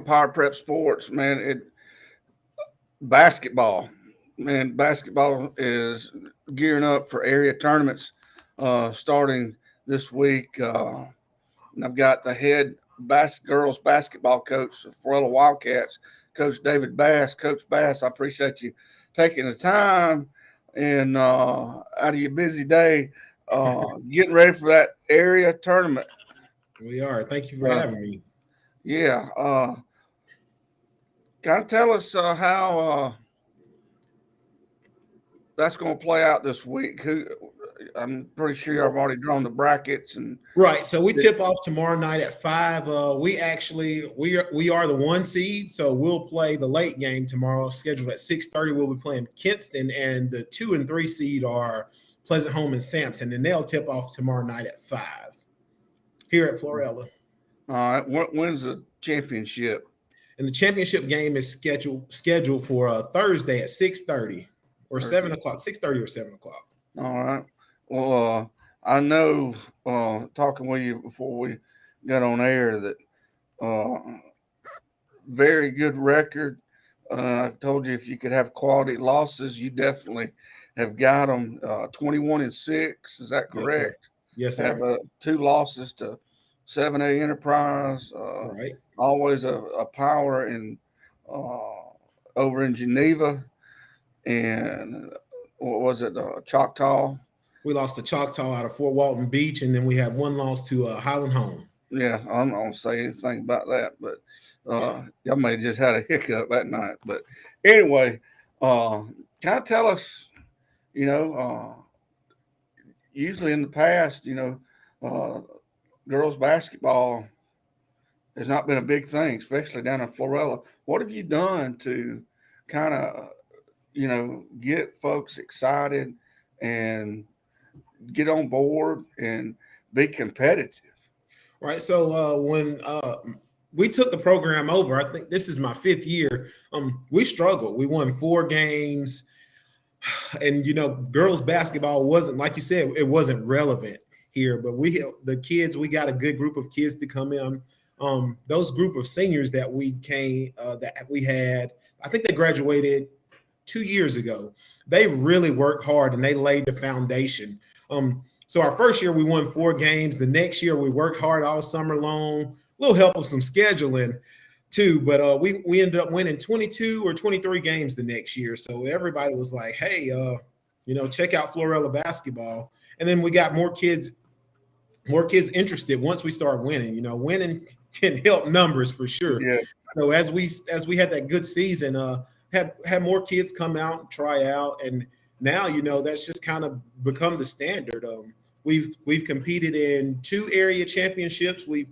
Power Prep Sports, man. Basketball, man. Basketball is gearing up for area tournaments starting this week. And I've got the head girls basketball coach of Florala Wildcats, Coach David Bass. Coach Bass, I appreciate you taking the time and out of your busy day, getting ready for that area tournament. We are. Thank you for having me. Yeah. Kind of tell us how that's going to play out this week. I'm pretty sure I've already drawn the brackets and right. So we tip off tomorrow night at 5. We are the 1 seed, so we'll play the late game tomorrow, scheduled at 6:30. We'll be playing Kinston, and the 2 and 3 seed are Pleasant Home and Sampson, and they'll tip off tomorrow night at 5 here at Florala. All right. When's the championship? And the championship game is scheduled for Thursday at 6:30 or 7 o'clock, 6:30 or 7 o'clock. All right. Well, I know talking with you before we got on air that very good record. I told you if you could have quality losses, you definitely have got them. 21-6, is that correct? Yes, sir. Have 2 losses to 7A Enterprise. Right. Always a power in over in Geneva, and what was it? Choctaw. We lost to Choctaw out of Fort Walton Beach, and then we had 1 loss to Highland Home. Yeah, I'm not gonna say anything about that, but y'all may have just had a hiccup that night. But anyway, kind of tell us, usually in the past, girls basketball has not been a big thing, especially down in Florala. What have you done to kind of, get folks excited and get on board and be competitive? Right. So when we took the program over, I think this is my 5th year. We struggled. We won 4 games, and girls basketball wasn't, like you said, it wasn't relevant here. But we got a good group of kids to come in. Those group of seniors that we had, I think they graduated 2 years ago. They really worked hard and they laid the foundation. So our first year we won 4 games. The next year we worked hard all summer long. A little help with some scheduling too, but we ended up winning 22 or 23 games the next year. So everybody was like, "Hey, check out Florala basketball." And then we got more kids interested once we started winning. Winning can help numbers for sure. Yeah. So as we had that good season, had more kids come out and try out, and now that's just kind of become the standard. We've competed in 2 area championships. We've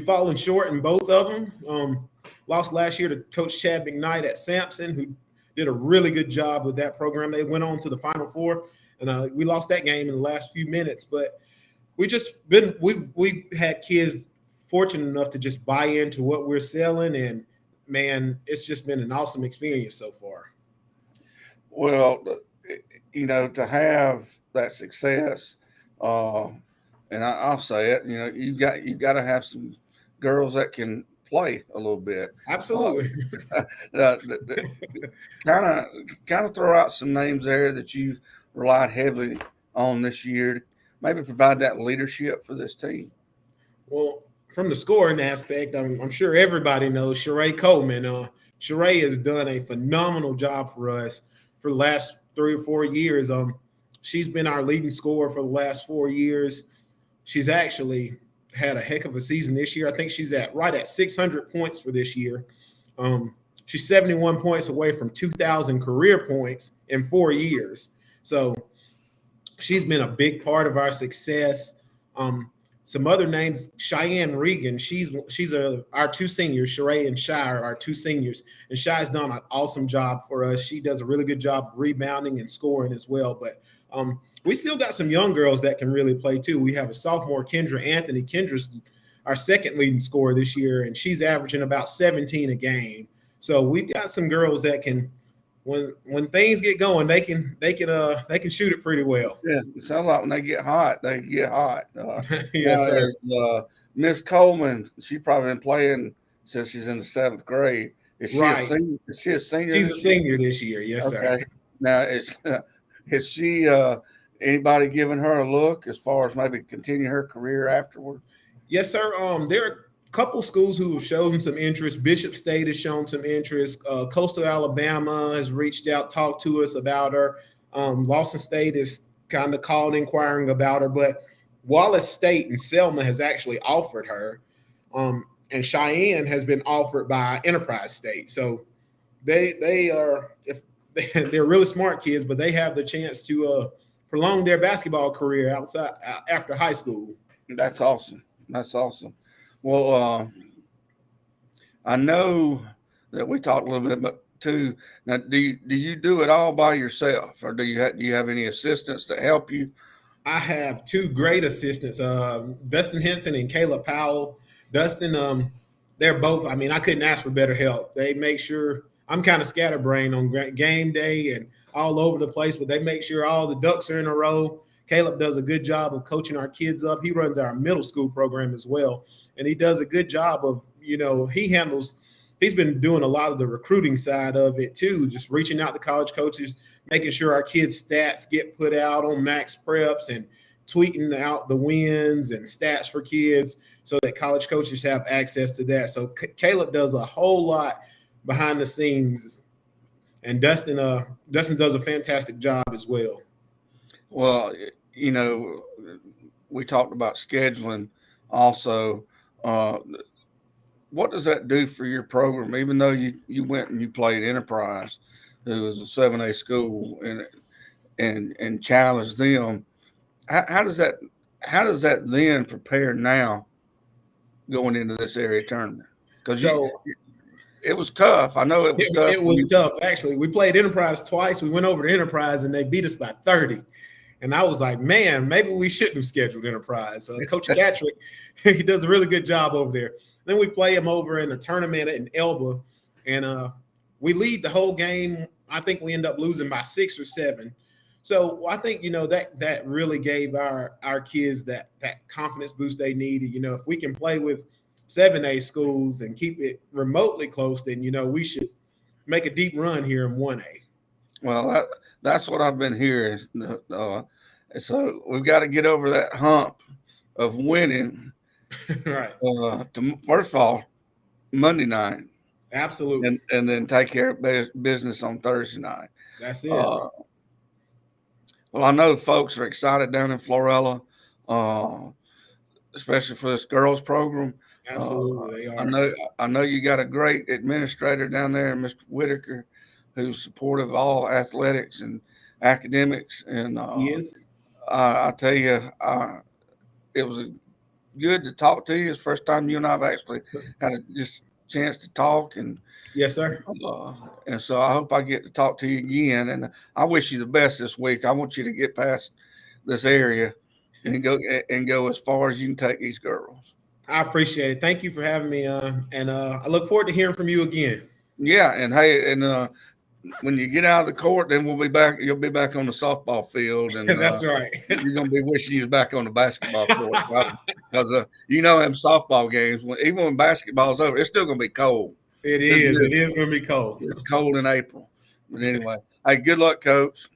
fallen short in both of them. Lost last year to Coach Chad McKnight at Sampson, who did a really good job with that program. They went on to the Final Four, and we lost that game in the last few minutes. But we've had kids fortunate enough to just buy into what we're selling, and man, it's just been an awesome experience so far. Well, to have that success, and I'll say it, you've got to have some girls that can play a little bit. Absolutely. Kind of throw out some names there that you've relied heavily on this year to maybe provide that leadership for this team. Well, from the scoring aspect, I'm sure everybody knows Cheraye Coleman. Cheraye has done a phenomenal job for us for the last 3 or 4 years. She's been our leading scorer for the last 4 years. She's actually had a heck of a season this year. I think she's right at 600 points for this year. She's 71 points away from 2,000 career points in 4 years. So she's been a big part of our success. Some other names, Cheyenne Regan, she's our 2 seniors, Cheraye and Shy are our 2 seniors. And Shy's done an awesome job for us. She does a really good job of rebounding and scoring as well. But we still got some young girls that can really play too. We have a sophomore, Kendra Anthony. Kendra's our 2nd leading scorer this year, and she's averaging about 17 a game. So we've got some girls that can, when things get going, they can shoot it pretty well. Yeah, it sounds like when they get hot, they get hot. Yes, sir. Miss Coleman, she's probably been playing says she's in the 7th grade. Is she a Right. senior? Is she a senior? She's a this year? senior this year. Yes, sir. Okay. Now, is she anybody giving her a look as far as maybe continue her career afterwards? Yes, sir. There are a couple schools who have shown some interest. Bishop State has shown some interest. Coastal Alabama has reached out, talked to us about her. Lawson State is kind of called inquiring about her, but Wallace State and Selma has actually offered her. And Cheyenne has been offered by Enterprise State. So they are, if they're really smart kids, but they have the chance to prolong their basketball career outside after high school. That's awesome. That's awesome. Well, I know that we talked a little bit about too. Now, do you do it all by yourself, or do you have any assistants to help you? I have two great assistants, Dustin Henson and Kayla Powell. Dustin, they're both. I mean, I couldn't ask for better help. They make sure I'm kind of scatterbrained on game day and all over the place, but they make sure all the ducks are in a row. Caleb does a good job of coaching our kids up. He runs our middle school program as well, and he does a good job of, he's been doing a lot of the recruiting side of it too, just reaching out to college coaches, making sure our kids' stats get put out on Max Preps and tweeting out the wins and stats for kids so that college coaches have access to that. So Caleb does a whole lot behind the scenes, and Dustin does a fantastic job as well. Well, we talked about scheduling also. What does that do for your program? Even though you went and you played Enterprise, who was a 7A school, and challenged them, how does that then prepare now going into this area tournament? Because it was tough. I know it was tough. It was tough, actually. We played Enterprise twice. We went over to Enterprise, and they beat us by 30. And I was like, man, maybe we shouldn't have scheduled Enterprise. Coach Catrick, he does a really good job over there. Then we play him over in a tournament in Elba, and we lead the whole game. I think we end up losing by 6 or 7. So I think, that really gave our kids that confidence boost they needed. If we can play with 7A schools and keep it remotely close, then, we should make a deep run here in 1A. Well, that's what I've been hearing. So we've got to get over that hump of winning. Right. First of all, Monday night. Absolutely. And then take care of business on Thursday night. That's it. Well, I know folks are excited down in Florala, especially for this girls program. Absolutely, they are. I know you got a great administrator down there, Mr. Whitaker, who's supportive of all athletics and academics. And Yes. I tell you, it was good to talk to you. It's the first time you and I have actually had a chance to talk. And yes, sir. And so I hope I get to talk to you again. And I wish you the best this week. I want you to get past this area and go as far as you can take these girls. I appreciate it. Thank you for having me. And I look forward to hearing from you again. Yeah. And hey, when you get out of the court, then we'll be back. You'll be back on the softball field, and that's right. You're gonna be wishing you was back on the basketball court because them softball games. Even when basketball's over, it's still gonna be cold. It is. It is gonna be cold. It's cold in April. But anyway, hey, good luck, Coach.